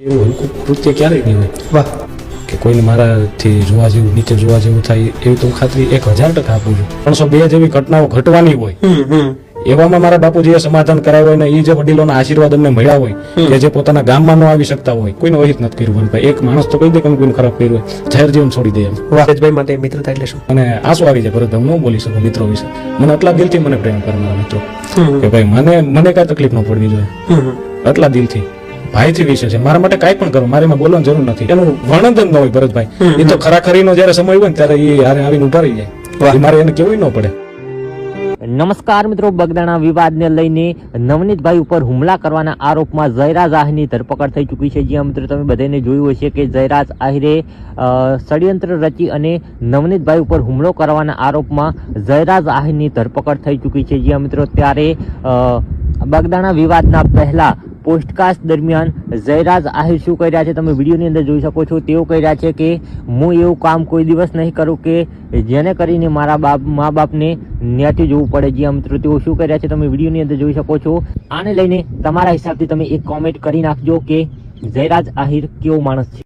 એવું હલકું કૃત્ય ક્યારેય નહીં હોય વાહ કે કોઈને મારાથી જોવા જેવું નીચે જોવા જેવું થાય એવી તો હું ખાતરી 1000% આપું છું. 302 જેવી ઘટનાઓ ઘટવાની હોય એવામાં મારા બાપુજીએ સમાધાન કરાવ્યું હોય ને એ જે વડીલોના આશીર્વાદ અમને મળ્યા હોય કે જે પોતાના ગામમાં ન આવી શકતા હોય કોઈને વહિત નથી કર્યું ભાઈ. એક માણસ તો કહી દે કે કોઈને ખરાબ કર્યું હોય જાહેર જીવન છોડી દે એમ. વાહેશભાઈ માટે મિત્રતા એટલે શું? અને આંસુ આવી જાય ભરતભાઈ, હું ન બોલી શકું મિત્રો વિશે. મને આટલા દિલથી મને પ્રેમ કરે મારા મિત્રો કે ભાઈ મને કાંઈ તકલીફ ન પડવી જોઈએ. આટલા દિલથી ભાઈથી વિશે છે. મારા માટે કાંઈ પણ કરો, મારે એમાં બોલવાની જરૂર નથી. એનું વર્ણન જ ન હોય ભરતભાઈ. એ તો ખરાખરીનો જયારે સમય હોય ને ત્યારે એ હારે આવીને ઉભા રહી જાય. મારે એને કેવું ન પડે. નમસ્કાર મિત્રો, બગદાણા વિવાદને લઈને નવનીતભાઈ ઉપર હુમલા કરવાના આરોપમાં જયરાજ આહિરની ધરપકડ થઈ ચૂકી છે. જ્યાં મિત્રો તમે બધાને જોયું હશે કે જયરાજ આહિરે ષડયંત્ર રચી અને નવનીતભાઈ ઉપર હુમલો કરવાના આરોપમાં જયરાજ આહિરની ધરપકડ થઈ ચૂકી છે. જ્યાં મિત્રો ત્યારે બગદાણા વિવાદના પહેલા પોસ્ટકાસ્ટ દરમિયાન જયરાજ આહિર શું કહી રહ્યા છે તમે વિડીયોની અંદર જોઈ શકો છો. તેઓ કહી રહ્યા છે કે હું એવું કામ કોઈ દિવસ નહીં કરું કે જેને કરીને મારા મા બાપને ન્યાથી જોવું પડે. જ્યાં મિત્રો તેઓ શું કહી રહ્યા છે તમે વિડીયોની અંદર જોઈ શકો છો. આને લઈને તમારા હિસાબથી તમે એક કોમેન્ટ કરી નાખજો કે જયરાજ આહિર કેવો માણસ છે.